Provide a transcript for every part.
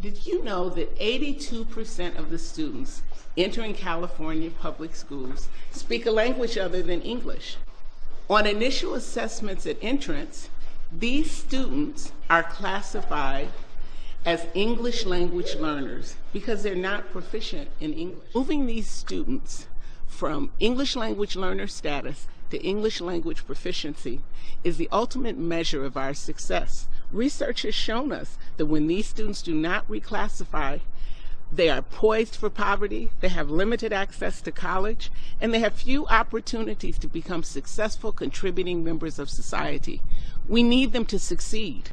Did you know that 82% of the students entering California public schools speak a language other than English? On initial assessments at entrance, these students are classified as English language learners because they're not proficient in English. Moving these students from English language learner status to English language proficiency is the ultimate measure of our success. Research has shown us that when these students do not reclassify, they are poised for poverty, they have limited access to college, and they have few opportunities to become successful contributing members of society. We need them to succeed.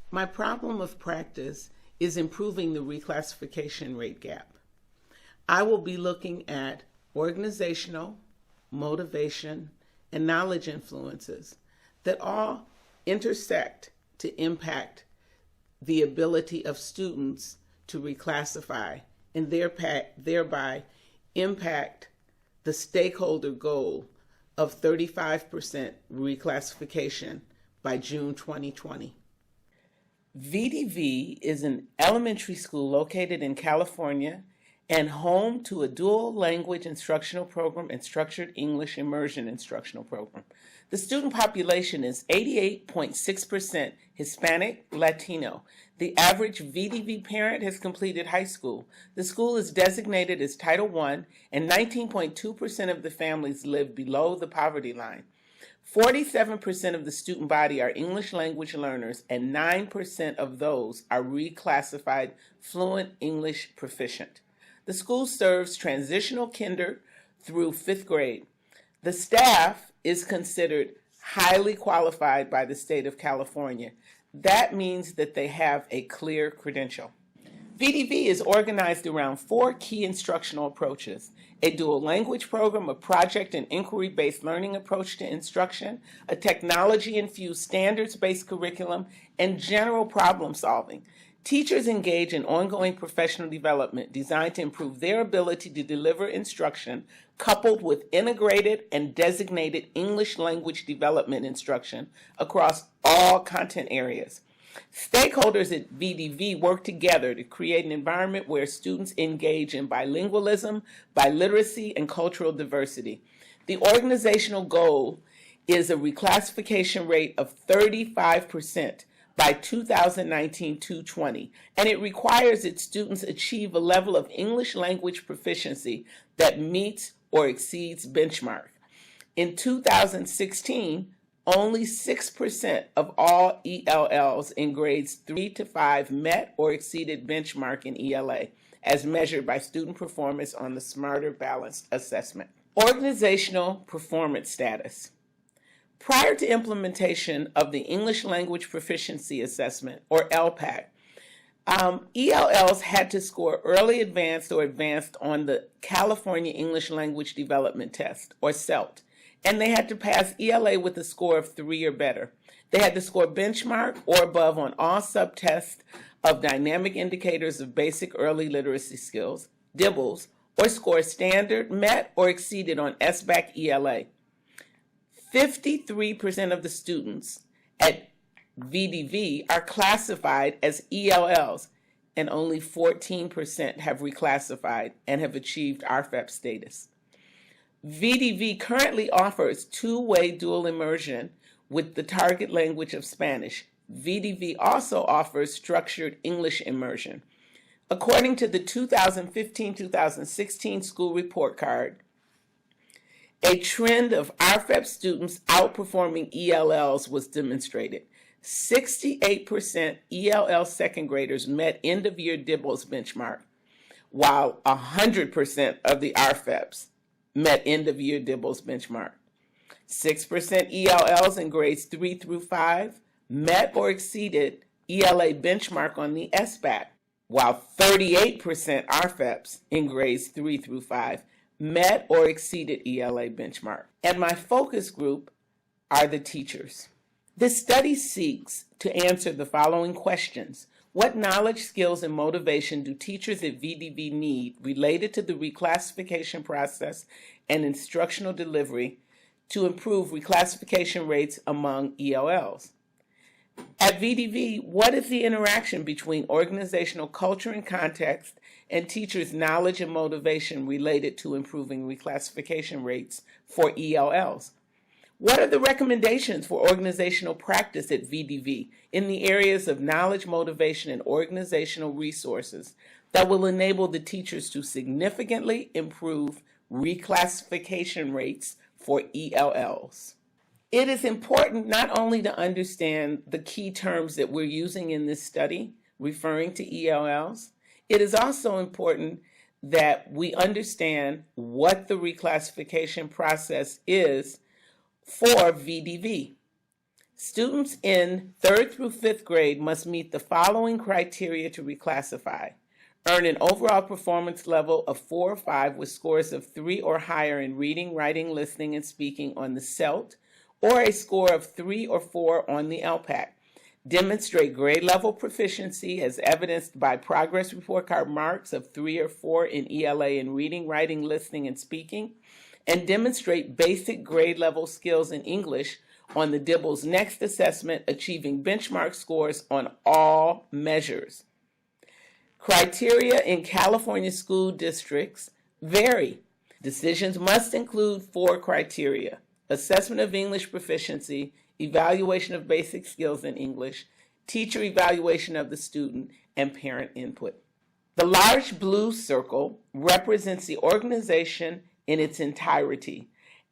My problem of practice is improving the reclassification rate gap. I will be looking at organizational, motivation, and knowledge influences that all intersect to impact the ability of students to reclassify and thereby impact the stakeholder goal of 35% reclassification by June 2020. VDV is an elementary school located in California and home to a dual language instructional program and structured English immersion instructional program. The student population is 88.6% Hispanic Latino. The average VDV parent has completed high school. The school is designated as Title I, and 19.2% of the families live below the poverty line. 47% of the student body are English language learners, and 9% of those are reclassified fluent English proficient. The school serves transitional kinder through 5th grade. The staff is considered highly qualified by the state of California. That means that they have a clear credential. VDV is organized around 4 key instructional approaches: a dual language program, a project and inquiry-based learning approach to instruction, a technology-infused standards-based curriculum, and general problem solving. Teachers engage in ongoing professional development designed to improve their ability to deliver instruction, coupled with integrated and designated English language development instruction across all content areas. Stakeholders at VDV work together to create an environment where students engage in bilingualism, biliteracy, and cultural diversity. The organizational goal is a reclassification rate of 35% by 2019-2020, and it requires that students achieve a level of English language proficiency that meets or exceeds benchmark. In 2016, only 6% of all ELLs in grades 3 to 5 met or exceeded benchmark in ELA, as measured by student performance on the Smarter Balanced Assessment. Organizational performance status. Prior to implementation of the English Language Proficiency Assessment, or LPAC, ELLs had to score early advanced or advanced on the California English Language Development Test, or CELT, and they had to pass ELA with a score of 3 or better. They had to score benchmark or above on all subtests of dynamic indicators of basic early literacy skills, DIBELS, or score standard, met, or exceeded on SBAC ELA. 53% of the students at VDV are classified as ELLs, and only 14% have reclassified and have achieved RFEP status. VDV currently offers 2-way dual immersion with the target language of Spanish. VDV also offers structured English immersion. According to the 2015-2016 school report card, a trend of RFEP students outperforming ELLs was demonstrated. 68% ELL second graders met end-of-year DIBELS benchmark, while 100% of the RFEPs met end-of-year DIBELS benchmark. 6% ELLs in grades 3 through 5 met or exceeded ELA benchmark on the SBAC, while 38% RFEPs in grades 3 through 5 met or exceeded ELA benchmark. And my focus group are the teachers. This study seeks to answer the following questions. What knowledge, skills, and motivation do teachers at VDV need related to the reclassification process and instructional delivery to improve reclassification rates among ELLs? At VDV, what is the interaction between organizational culture and context and teachers' knowledge and motivation related to improving reclassification rates for ELLs? What are the recommendations for organizational practice at VDV in the areas of knowledge, motivation, and organizational resources that will enable the teachers to significantly improve reclassification rates for ELLs? It is important not only to understand the key terms that we're using in this study referring to ELLs, it is also important that we understand what the reclassification process is for VDV. Students in 3rd through 5th grade must meet the following criteria to reclassify: earn an overall performance level of 4 or 5 with scores of 3 or higher in reading, writing, listening, and speaking on the CELT, or a score of 3 or 4 on the LPAC. Demonstrate grade level proficiency as evidenced by progress report card marks of 3 or 4 in ELA in reading, writing, listening, and speaking, and demonstrate basic grade level skills in English on the DIBELS Next assessment, achieving benchmark scores on all measures. Criteria in California school districts vary. Decisions must include 4 criteria: assessment of English proficiency, evaluation of basic skills in English, teacher evaluation of the student, and parent input. The large blue circle represents the organization in its entirety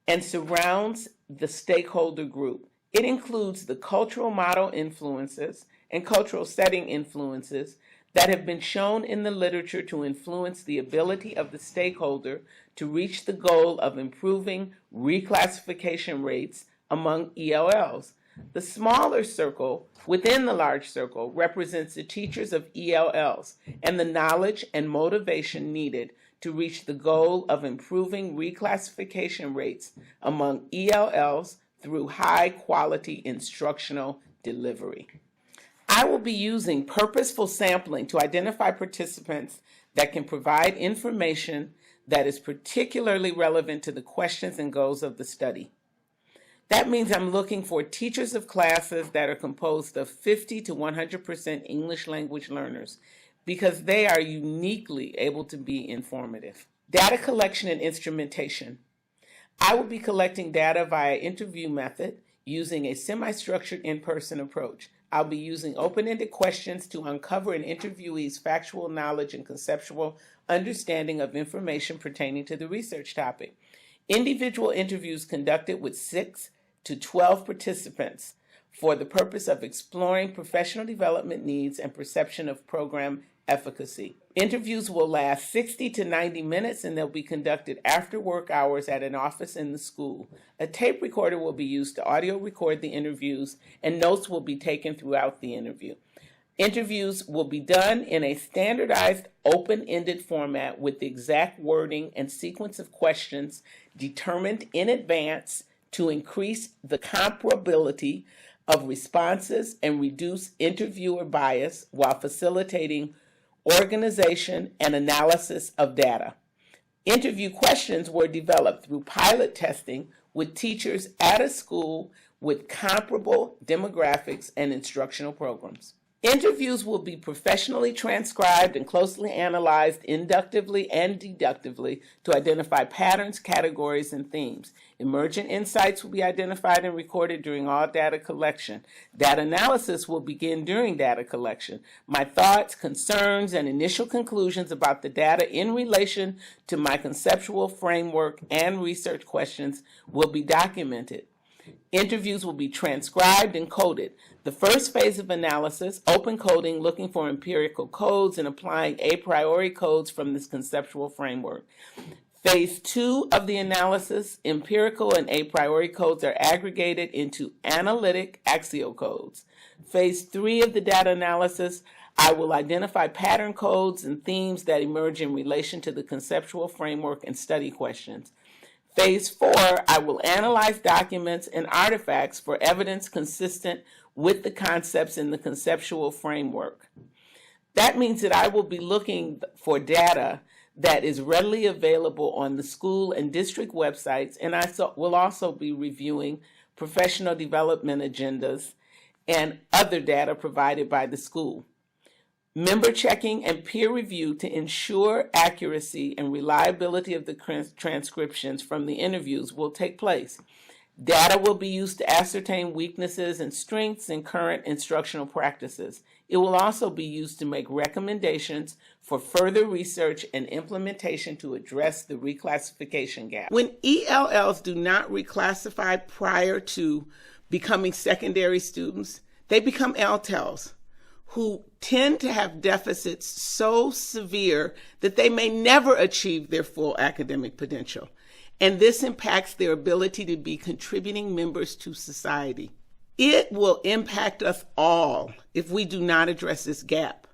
and surrounds the stakeholder group. It includes the cultural model influences and cultural setting influences that have been shown in the literature to influence the ability of the stakeholder to reach the goal of improving reclassification rates among ELLs. The smaller circle within the large circle represents the teachers of ELLs and the knowledge and motivation needed to reach the goal of improving reclassification rates among ELLs through high-quality instructional delivery. I will be using purposeful sampling to identify participants that can provide information that is particularly relevant to the questions and goals of the study. That means I'm looking for teachers of classes that are composed of 50 to 100% English language learners because they are uniquely able to be informative. Data collection and instrumentation. I will be collecting data via interview method using a semi-structured in-person approach. I'll be using open-ended questions to uncover an interviewee's factual knowledge and conceptual understanding of information pertaining to the research topic. Individual interviews conducted with 6 to 12 participants for the purpose of exploring professional development needs and perception of program efficacy. Interviews will last 60 to 90 minutes and they'll be conducted after work hours at an office in the school. A tape recorder will be used to audio record the interviews and notes will be taken throughout the interview. Interviews will be done in a standardized open-ended format with the exact wording and sequence of questions determined in advance to increase the comparability of responses and reduce interviewer bias while facilitating organization and analysis of data. Interview questions were developed through pilot testing with teachers at a school with comparable demographics and instructional programs. Interviews will be professionally transcribed and closely analyzed inductively and deductively to identify patterns, categories, and themes. Emergent insights will be identified and recorded during all data collection. Data analysis will begin during data collection. My thoughts, concerns, and initial conclusions about the data in relation to my conceptual framework and research questions will be documented. Interviews will be transcribed and coded. The first phase of analysis, open coding, looking for empirical codes and applying a priori codes from this conceptual framework. Phase 2 of the analysis, empirical and a priori codes are aggregated into analytic axio codes. Phase 3 of the data analysis, I will identify pattern codes and themes that emerge in relation to the conceptual framework and study questions. Phase 4, I will analyze documents and artifacts for evidence consistent with the concepts in the conceptual framework. That means that I will be looking for data that is readily available on the school and district websites, and I will also be reviewing professional development agendas and other data provided by the school. Member checking and peer review to ensure accuracy and reliability of the transcriptions from the interviews will take place. Data will be used to ascertain weaknesses and strengths in current instructional practices. It will also be used to make recommendations for further research and implementation to address the reclassification gap. When ELLs do not reclassify prior to becoming secondary students, they become LTELs, who tend to have deficits so severe that they may never achieve their full academic potential. And this impacts their ability to be contributing members to society. It will impact us all if we do not address this gap.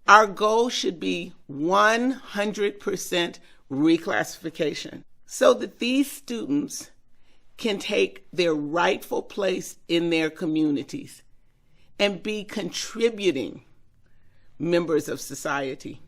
Our goal should be 100% reclassification so that these students can take their rightful place in their communities and be contributing members of society.